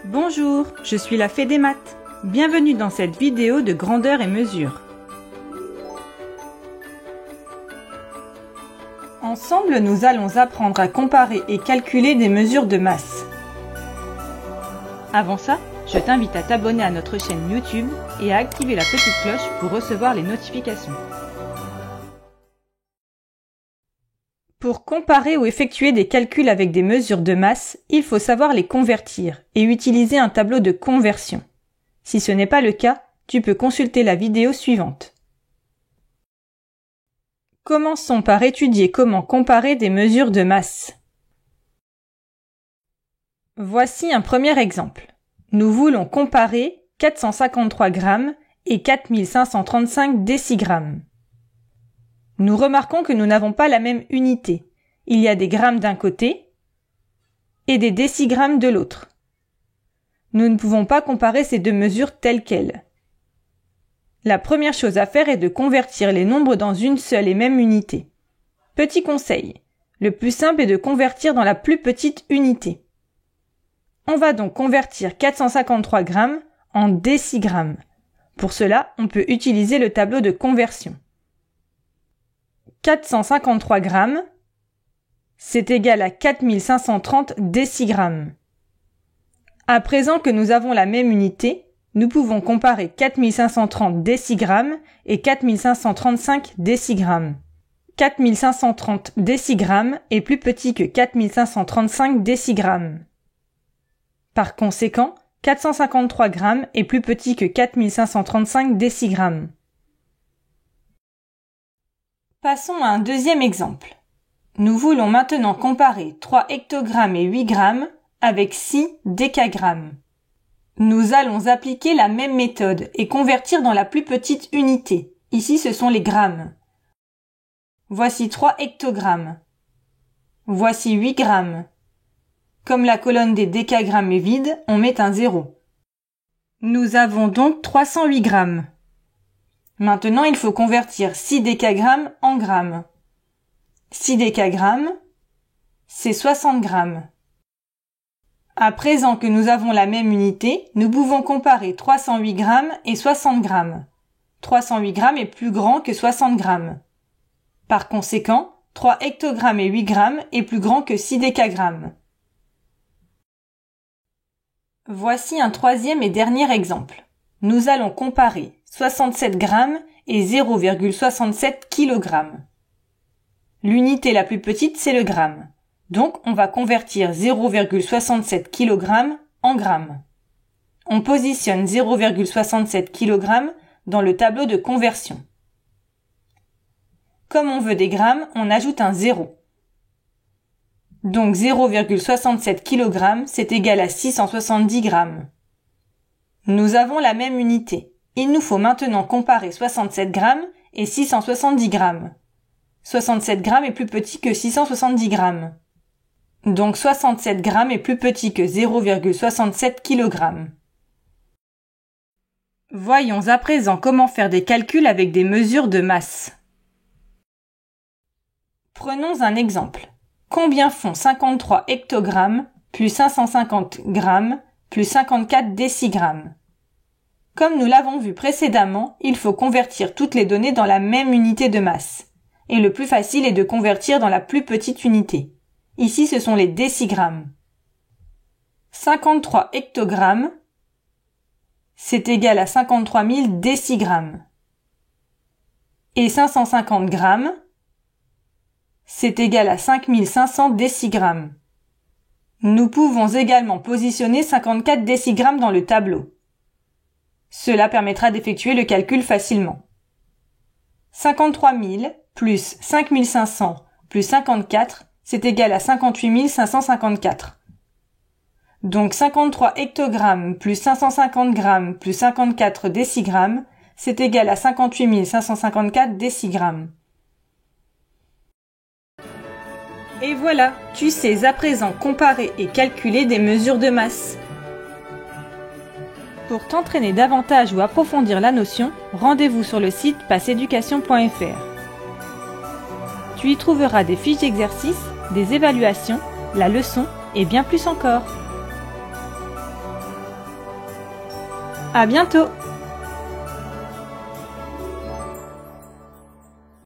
Bonjour, je suis la Fée des maths. Bienvenue dans cette vidéo de grandeur et mesure. Ensemble, nous allons apprendre à comparer et calculer des mesures de masse. Avant ça, je t'invite à t'abonner à notre chaîne YouTube et à activer la petite cloche pour recevoir les notifications. Pour comparer ou effectuer des calculs avec des mesures de masse, il faut savoir les convertir et utiliser un tableau de conversion. Si ce n'est pas le cas, tu peux consulter la vidéo suivante. Commençons par étudier comment comparer des mesures de masse. Voici un premier exemple. Nous voulons comparer 453 grammes et 4535 décigrammes. Nous remarquons que nous n'avons pas la même unité. Il y a des grammes d'un côté et des décigrammes de l'autre. Nous ne pouvons pas comparer ces deux mesures telles quelles. La première chose à faire est de convertir les nombres dans une seule et même unité. Petit conseil, le plus simple est de convertir dans la plus petite unité. On va donc convertir 453 grammes en décigrammes. Pour cela, on peut utiliser le tableau de conversion. 453 grammes, c'est égal à 4530 décigrammes. À présent que nous avons la même unité, nous pouvons comparer 4530 décigrammes et 4535 décigrammes. 4530 décigrammes est plus petit que 4535 décigrammes. Par conséquent, 453 grammes est plus petit que 4535 décigrammes. Passons à un deuxième exemple. Nous voulons maintenant comparer 3 hectogrammes et 8 grammes avec 6 décagrammes. Nous allons appliquer la même méthode et convertir dans la plus petite unité. Ici, ce sont les grammes. Voici 3 hectogrammes. Voici 8 grammes. Comme la colonne des décagrammes est vide, on met un 0. Nous avons donc 308 grammes. Maintenant, il faut convertir 6 décagrammes en grammes. 6 décagrammes, c'est 60 grammes. À présent que nous avons la même unité, nous pouvons comparer 308 grammes et 60 grammes. 308 grammes est plus grand que 60 grammes. Par conséquent, 3 hectogrammes et 8 grammes est plus grand que 6 décagrammes. Voici un troisième et dernier exemple. Nous allons comparer 67 grammes et 0,67 kg. L'unité la plus petite, c'est le gramme. Donc, on va convertir 0,67 kg en grammes. On positionne 0,67 kg dans le tableau de conversion. Comme on veut des grammes, on ajoute un 0. Donc 0,67 kg, c'est égal à 670 grammes. Nous avons la même unité. Il nous faut maintenant comparer 67 grammes et 670 grammes. 67 grammes est plus petit que 670 grammes. Donc 67 grammes est plus petit que 0,67 kg. Voyons à présent comment faire des calculs avec des mesures de masse. Prenons un exemple. Combien font 53 hectogrammes plus 550 grammes plus 54 décigrammes? Comme nous l'avons vu précédemment, il faut convertir toutes les données dans la même unité de masse. Et le plus facile est de convertir dans la plus petite unité. Ici, ce sont les décigrammes. 53 hectogrammes, c'est égal à 53 000 décigrammes. Et 550 grammes, c'est égal à 5500 décigrammes. Nous pouvons également positionner 54 décigrammes dans le tableau. Cela permettra d'effectuer le calcul facilement. 53 000 plus 5500 plus 54, c'est égal à 58 554. Donc 53 hectogrammes plus 550 grammes plus 54 décigrammes, c'est égal à 58 554 décigrammes. Et voilà, tu sais à présent comparer et calculer des mesures de masse. Pour t'entraîner davantage ou approfondir la notion, rendez-vous sur le site passeeducation.fr. Tu y trouveras des fiches d'exercices, des évaluations, la leçon et bien plus encore. À bientôt!